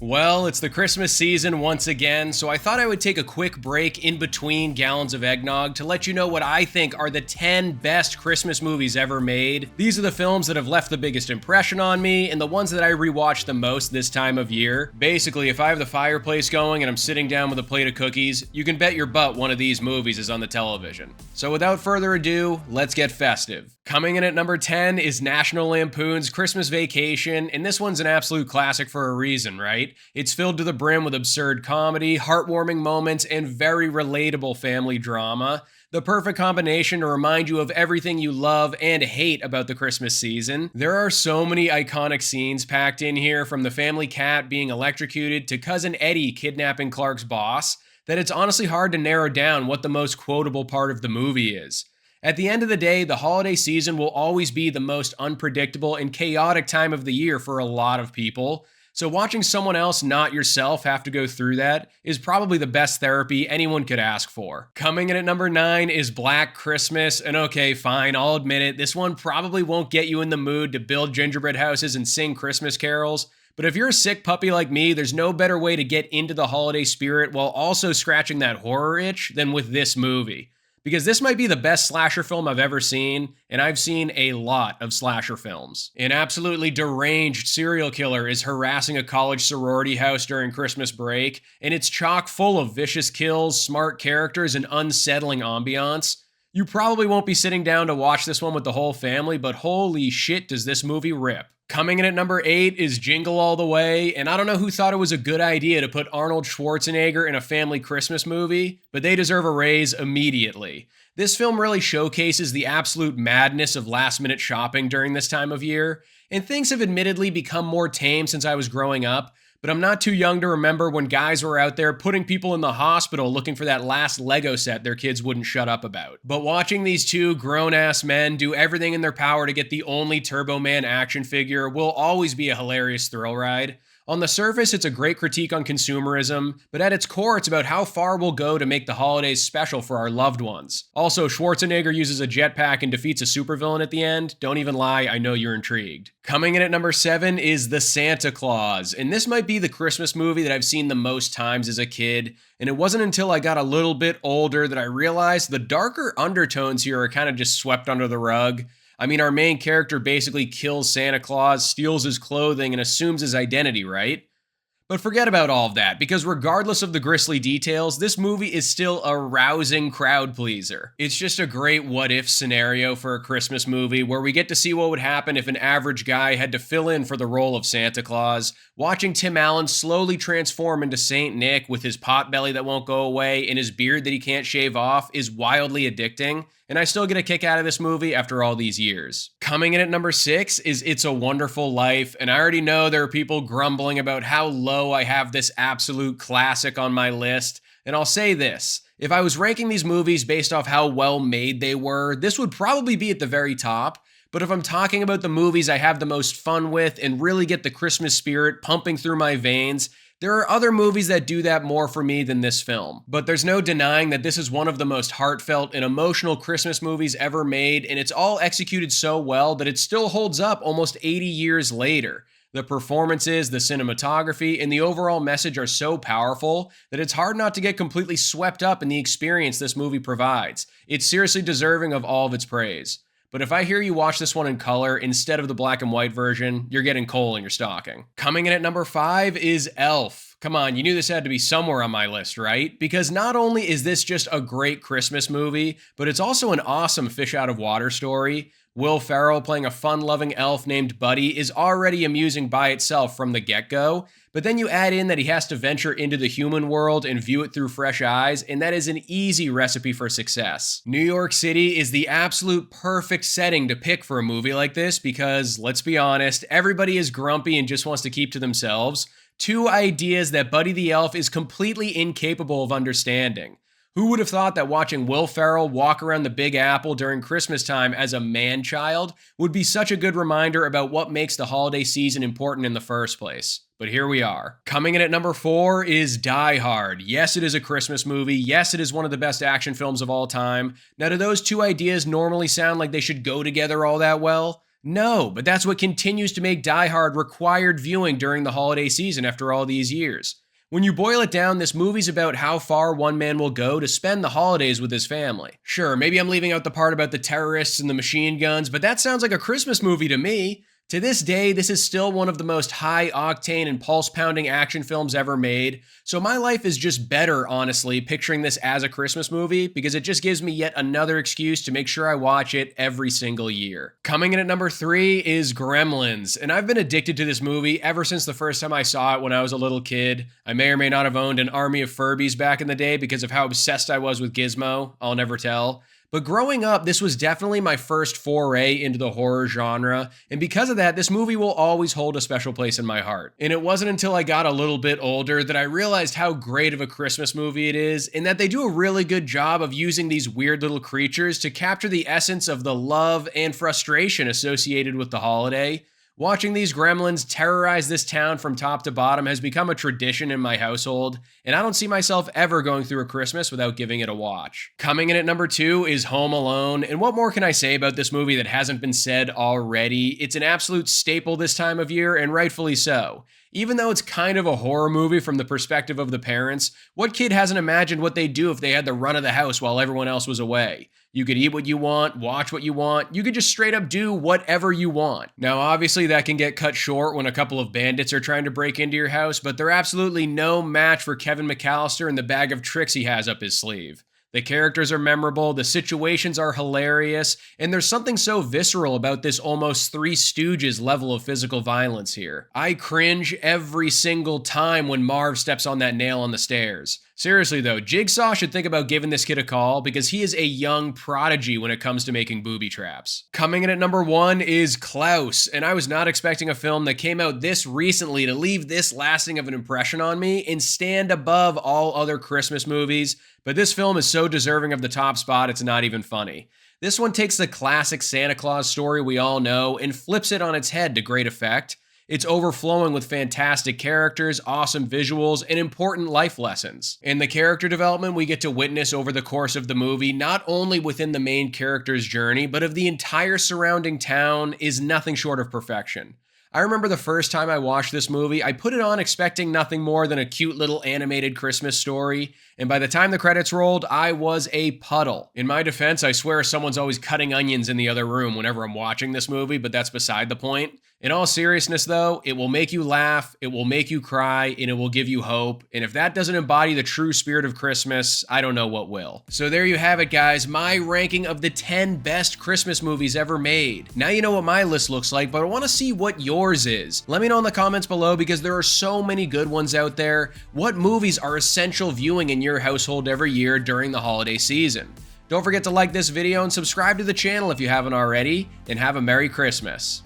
Well, it's the Christmas season once again, so I thought I would take a quick break in between gallons of eggnog to let you know what I think are the 10 best Christmas movies ever made. These are the films that have left the biggest impression on me and the ones that I rewatch the most this time of year. Basically, if I have the fireplace going and I'm sitting down with a plate of cookies, you can bet your butt one of these movies is on the television. So without further ado, let's get festive. Coming in at number 10 is National Lampoon's Christmas Vacation, and this one's an absolute classic for a reason, right? It's filled to the brim with absurd comedy, heartwarming moments, and very relatable family drama. The perfect combination to remind you of everything you love and hate about the Christmas season. There are so many iconic scenes packed in here, from the family cat being electrocuted to Cousin Eddie kidnapping Clark's boss, that it's honestly hard to narrow down what the most quotable part of the movie is. At the end of the day, the holiday season will always be the most unpredictable and chaotic time of the year for a lot of people. So watching someone else, not yourself, have to go through that is probably the best therapy anyone could ask for. Coming in at number 9 is Black Christmas, and okay, fine, I'll admit it, this one probably won't get you in the mood to build gingerbread houses and sing Christmas carols, but if you're a sick puppy like me, there's no better way to get into the holiday spirit while also scratching that horror itch than with this movie. Because this might be the best slasher film I've ever seen, and I've seen a lot of slasher films. An absolutely deranged serial killer is harassing a college sorority house during Christmas break, and it's chock full of vicious kills, smart characters, and unsettling ambiance. You probably won't be sitting down to watch this one with the whole family, but holy shit does this movie rip. Coming in at number 8 is Jingle All The Way, and I don't know who thought it was a good idea to put Arnold Schwarzenegger in a family Christmas movie, but they deserve a raise immediately. This film really showcases the absolute madness of last-minute shopping during this time of year, and things have admittedly become more tame since I was growing up, but I'm not too young to remember when guys were out there putting people in the hospital looking for that last Lego set their kids wouldn't shut up about. But watching these two grown-ass men do everything in their power to get the only Turbo Man action figure will always be a hilarious thrill ride. On the surface, it's a great critique on consumerism, but at its core, it's about how far we'll go to make the holidays special for our loved ones. Also, Schwarzenegger uses a jetpack and defeats a supervillain at the end. Don't even lie, I know you're intrigued. Coming in at number 7 is The Santa Claus, and this might be the Christmas movie that I've seen the most times as a kid, and it wasn't until I got a little bit older that I realized the darker undertones here are kind of just swept under the rug. I mean, our main character basically kills Santa Claus, steals his clothing, and assumes his identity, right? But forget about all of that, because regardless of the grisly details, this movie is still a rousing crowd pleaser. It's just a great what-if scenario for a Christmas movie where we get to see what would happen if an average guy had to fill in for the role of Santa Claus. Watching Tim Allen slowly transform into Saint Nick with his potbelly that won't go away and his beard that he can't shave off is wildly addicting, and I still get a kick out of this movie after all these years. Coming in at number 6 is It's a Wonderful Life, and I already know there are people grumbling about how low I have this absolute classic on my list, and I'll say this. If I was ranking these movies based off how well made they were, this would probably be at the very top. But if I'm talking about the movies I have the most fun with and really get the Christmas spirit pumping through my veins, there are other movies that do that more for me than this film. But there's no denying that this is one of the most heartfelt and emotional Christmas movies ever made, and it's all executed so well that it still holds up almost 80 years later. The performances, the cinematography, and the overall message are so powerful that it's hard not to get completely swept up in the experience this movie provides. It's seriously deserving of all of its praise. But if I hear you watch this one in color instead of the black and white version, you're getting coal in your stocking. Coming in at number 5 is Elf. Come on, you knew this had to be somewhere on my list, right? Because not only is this just a great Christmas movie, but it's also an awesome fish out of water story. Will Ferrell playing a fun-loving elf named Buddy is already amusing by itself from the get-go, but then you add in that he has to venture into the human world and view it through fresh eyes, and that is an easy recipe for success. New York City is the absolute perfect setting to pick for a movie like this because, let's be honest, everybody is grumpy and just wants to keep to themselves. Two ideas that Buddy the Elf is completely incapable of understanding. Who would have thought that watching Will Ferrell walk around the Big Apple during Christmas time as a man-child would be such a good reminder about what makes the holiday season important in the first place? But here we are. Coming in at number 4 is Die Hard. Yes, it is a Christmas movie. Yes, it is one of the best action films of all time. Now, do those two ideas normally sound like they should go together all that well? No, but that's what continues to make Die Hard required viewing during the holiday season after all these years. When you boil it down, this movie's about how far one man will go to spend the holidays with his family. Sure, maybe I'm leaving out the part about the terrorists and the machine guns, but that sounds like a Christmas movie to me. To this day, this is still one of the most high-octane and pulse-pounding action films ever made, so my life is just better, honestly, picturing this as a Christmas movie, because it just gives me yet another excuse to make sure I watch it every single year. Coming in at number 3 is Gremlins, and I've been addicted to this movie ever since the first time I saw it when I was a little kid. I may or may not have owned an army of Furbies back in the day because of how obsessed I was with Gizmo, I'll never tell. But growing up, this was definitely my first foray into the horror genre, and because of that, this movie will always hold a special place in my heart. And it wasn't until I got a little bit older that I realized how great of a Christmas movie it is, and that they do a really good job of using these weird little creatures to capture the essence of the love and frustration associated with the holiday. Watching these gremlins terrorize this town from top to bottom has become a tradition in my household, and I don't see myself ever going through a Christmas without giving it a watch. Coming in at number 2 is Home Alone, and what more can I say about this movie that hasn't been said already? It's an absolute staple this time of year, and rightfully so. Even though it's kind of a horror movie from the perspective of the parents, what kid hasn't imagined what they'd do if they had the run of the house while everyone else was away? You could eat what you want, watch what you want, you could just straight up do whatever you want. Now obviously that can get cut short when a couple of bandits are trying to break into your house, but they're absolutely no match for Kevin McAllister and the bag of tricks he has up his sleeve. The characters are memorable, the situations are hilarious, and there's something so visceral about this almost Three Stooges level of physical violence here. I cringe every single time when Marv steps on that nail on the stairs. Seriously though, Jigsaw should think about giving this kid a call because he is a young prodigy when it comes to making booby traps. Coming in at number 1 is Clouse, and I was not expecting a film that came out this recently to leave this lasting of an impression on me and stand above all other Christmas movies, but this film is so deserving of the top spot it's not even funny. This one takes the classic Santa Claus story we all know and flips it on its head to great effect. It's overflowing with fantastic characters, awesome visuals, and important life lessons. And the character development we get to witness over the course of the movie, not only within the main character's journey, but of the entire surrounding town, is nothing short of perfection. I remember the first time I watched this movie, I put it on expecting nothing more than a cute little animated Christmas story, and by the time the credits rolled, I was a puddle. In my defense, I swear someone's always cutting onions in the other room whenever I'm watching this movie, but that's beside the point. In all seriousness though, it will make you laugh, it will make you cry, and it will give you hope, and if that doesn't embody the true spirit of Christmas, I don't know what will. So there you have it guys, my ranking of the 10 best Christmas movies ever made. Now you know what my list looks like, but I want to see what yours is. Let me know in the comments below because there are so many good ones out there. What movies are essential viewing in your household every year during the holiday season? Don't forget to like this video and subscribe to the channel if you haven't already, and have a Merry Christmas.